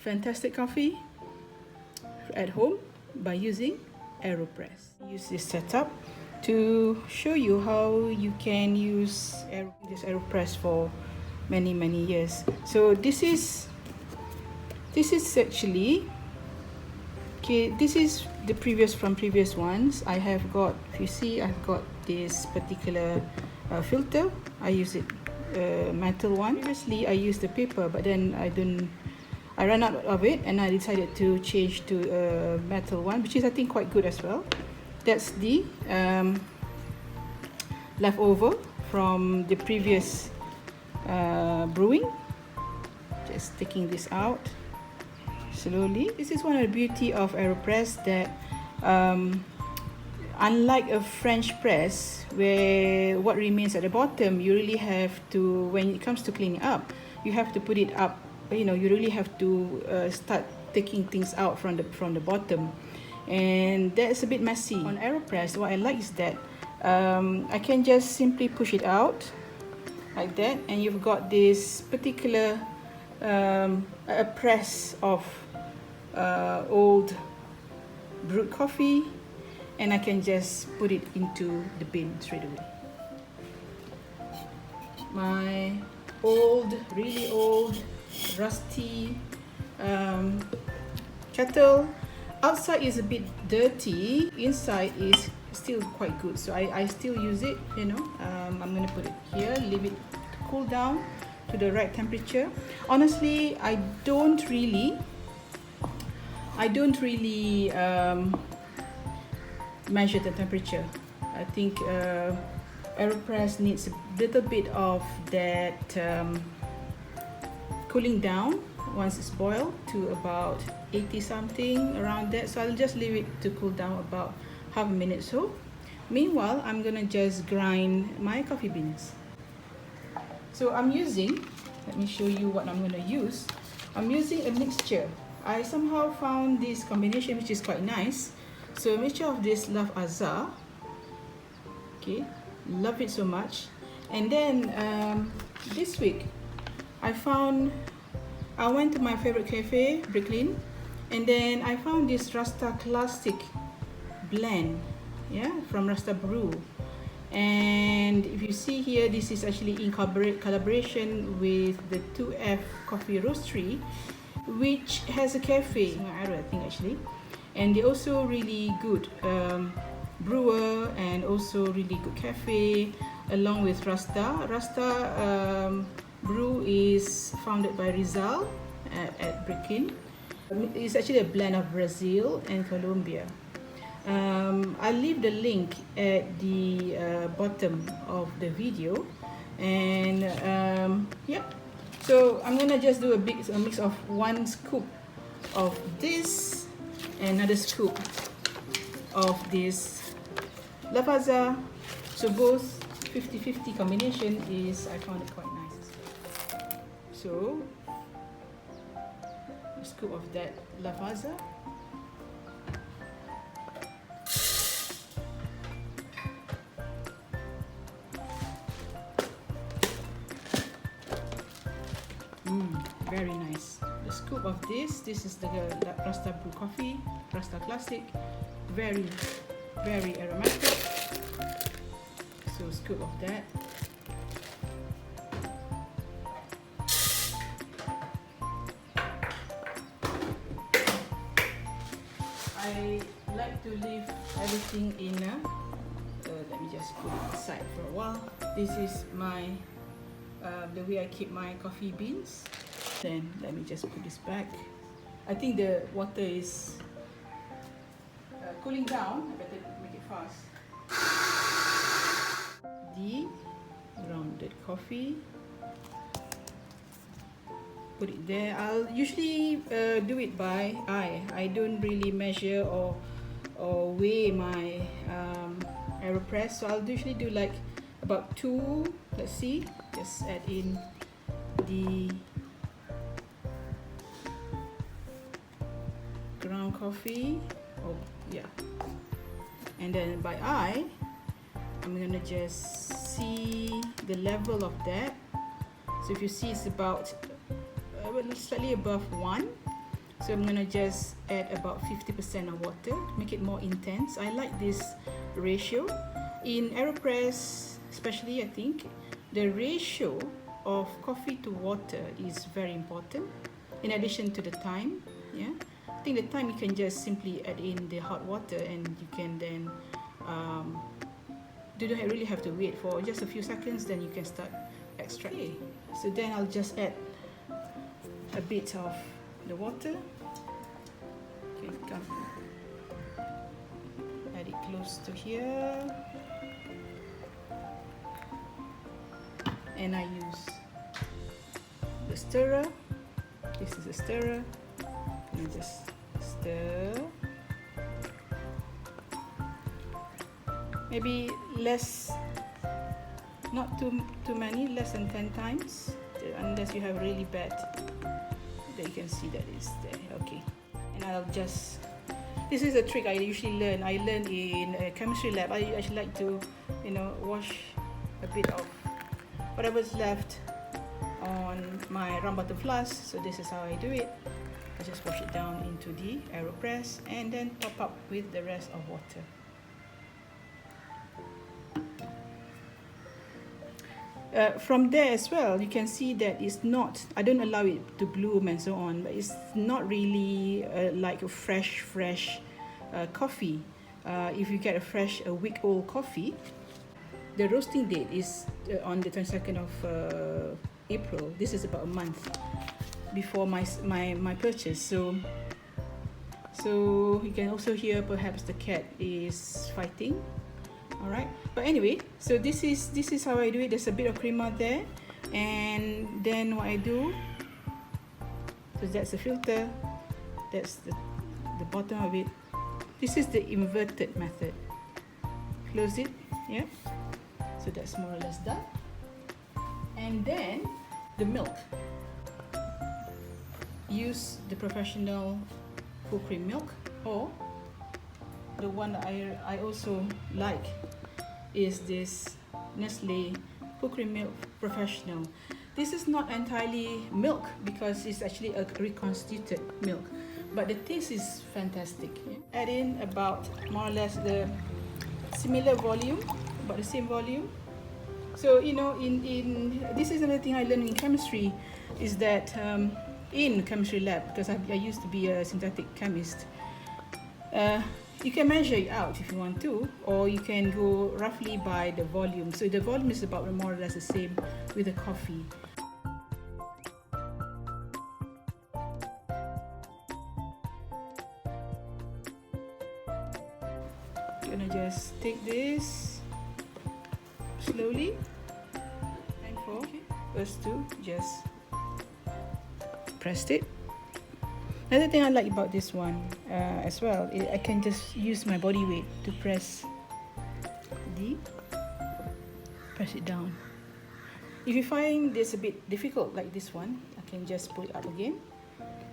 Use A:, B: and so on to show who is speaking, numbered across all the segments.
A: fantastic coffee at home by using AeroPress. Use this setup to show you how you can use this AeroPress for many years. So this is actually okay. This is the previous ones. I have got, if you see, I've got this particular filter. I use it metal one. Previously I used the paper, but then I ran out of it and I decided to change to a metal one, which is I think quite good as well. That's the leftover from the previous brewing. Just taking this out slowly. This is one of the beauty of AeroPress, that unlike a French press where what remains at the bottom, you really have to, when it comes to cleaning up, you have to put it up. You know, you really have to start taking things out from the bottom, and that's a bit messy. On AeroPress, what I like is that I can just simply push it out like that, and you've got this particular a press of old brewed coffee, and I can just put it into the bin straight away. My old, really old, rusty kettle. Outside is a bit dirty, inside is still quite good, so I still use it, you know. I'm gonna put it here, leave it to cool down to the right temperature. Honestly, I don't really measure the temperature. I think AeroPress needs a little bit of that cooling down once it's boiled to about 80 something, around that. So I'll just leave it to cool down about half a minute so. Meanwhile, I'm gonna just grind my coffee beans. So I'm using, let me show you what I'm gonna use. I'm using a mixture. I somehow found this combination which is quite nice. So a mixture of this Lavazza, okay, love it so much. And then this week I went to my favorite cafe, Brooklyn, and then I found this Rasta classic blend, yeah, from Rasta Brew. And if you see here, this is actually in collaboration with the 2F Coffee Roastery, which has a cafe, I think actually, and they're also really good brewer and also really good cafe, along with Rasta. Rasta Brew is founded by Rizal at Brooklyn. It's actually a blend of Brazil and Colombia. I'll leave the link at the bottom of the video, and yeah. So I'm gonna just do a mix of 1 scoop of this and another scoop of this Lavazza. So both 50-50 combination is, I found it quite nice. So a scoop of that Lavazza. Very nice. The scoop of this is the Rasta Brew Coffee, Rasta Classic, very aromatic. So scoop of that. I like to leave everything in a, let me just put it aside for a while. This is my the way I keep my coffee beans. Then let me just put this back. I think the water is cooling down. I better make it fast. The grounded coffee. Put it there. I'll usually do it by eye. I don't really measure or weigh my AeroPress. So I'll usually do like about 2. Let's see. Just add in the ground coffee. Oh yeah. And then by eye, I'm gonna just see the level of that. So if you see, it's about slightly above 1. So I'm gonna just add about 50% of water, make it more intense. I like this ratio. In AeroPress, especially, I think the ratio of coffee to water is very important. In addition to the time, yeah. I think the time you can just simply add in the hot water and you can then you don't really have to wait for just a few seconds. Then you can start extracting. So then I'll just add a bit of the water. Okay, come. Add it close to here. And I use the stirrer. This is a stirrer. And just stir. Maybe less, not too many, less than 10 times, unless you have really bad. That you can see that is there. Okay, and I'll just. This is a trick I usually learn. I learned in a chemistry lab. I actually like to, wash a bit of whatever's left on my round bottom flask. So this is how I do it. I just wash it down into the AeroPress and then top up with the rest of water. From there as well, you can see that it's not, I don't allow it to bloom and so on, but it's not really like a fresh coffee. If you get a week-old coffee, the roasting date is on the 22nd of April. This is about a month before my purchase. So you can also hear perhaps the cat is fighting. Alright, but anyway, so this is how I do it. There's a bit of crema there, and then what I do, so that's the filter, that's the bottom of it. This is the inverted method. Close it, yeah. So that's more or less done. And then the milk. Use the professional full cream milk, or the one that I also like is this Nestle full cream milk professional. This is not entirely milk because it's actually a reconstituted milk, but the taste is fantastic. Add in about more or less the similar volume, about the same volume. So in this is another thing I learned in chemistry, is that in chemistry lab, because I used to be a synthetic chemist, you can measure it out if you want to, or you can go roughly by the volume. So the volume is about more or less the same with the coffee. I'm gonna just take this slowly and first to just press it. Another thing I like about this one as well, I can just use my body weight to press it down. If you find this a bit difficult like this one, I can just pull it up again,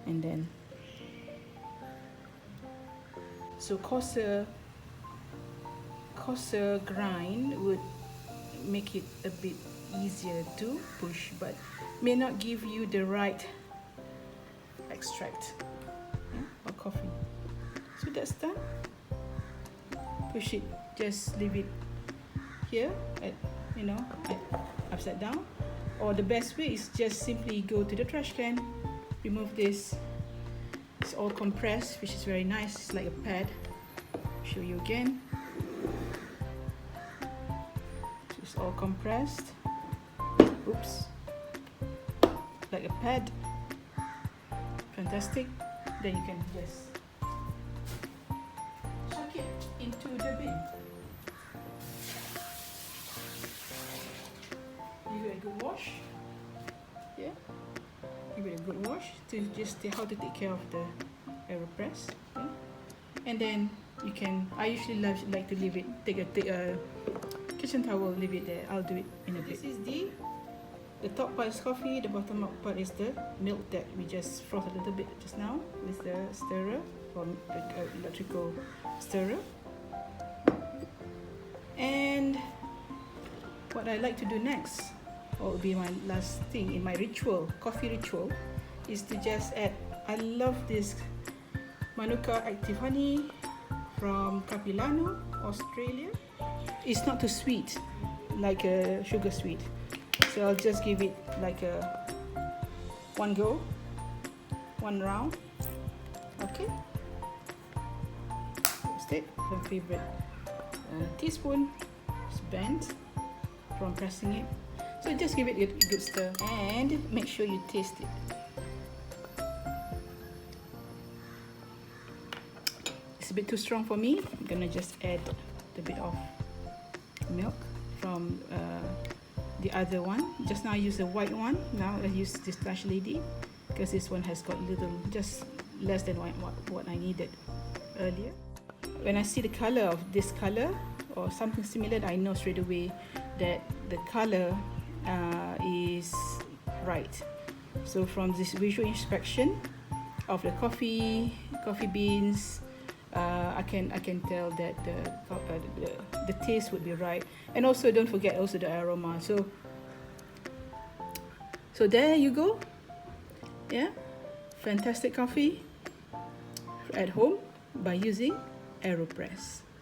A: and then so coarser grind would make it a bit easier to push, but may not give you the right extract or coffee. So that's done. Push it, just leave it here at upside down, or the best way is just simply go to the trash can, remove this. It's all compressed, which is very nice. It's like a pad. Show you again. It's all compressed. Oops, like a pad. Fantastic. Then you can just chuck it into the bin. Give it a good wash. Yeah. Give it a good wash to just how to take care of the AeroPress. Okay? And then you can. I usually like to leave it. Take a kitchen towel, leave it there. I'll do it in a bit. This is the top part is coffee, the bottom part is the milk that we just frothed a little bit just now with the stirrer, or electrical stirrer. And what I like to do next, or will be my last thing in my ritual, coffee ritual, is to just add I love this Manuka Active Honey from Capilano, Australia. It's not too sweet, like a sugar sweet. So I'll just give it like a one go, one round. Okay. That's it. My favorite teaspoon is bent from pressing it. So just give it a good stir and make sure you taste it. It's a bit too strong for me. I'm gonna just add a bit of milk from the other one. Just now I used the white one. Now I use this Dutch Lady because this one has got little, just less than what I needed earlier. When I see the color of this color or something similar, I know straight away that the color is right. So from this visual inspection of the coffee beans, I can tell that the taste would be right, and also don't forget also the aroma. So there you go. Yeah, fantastic coffee at home by using AeroPress.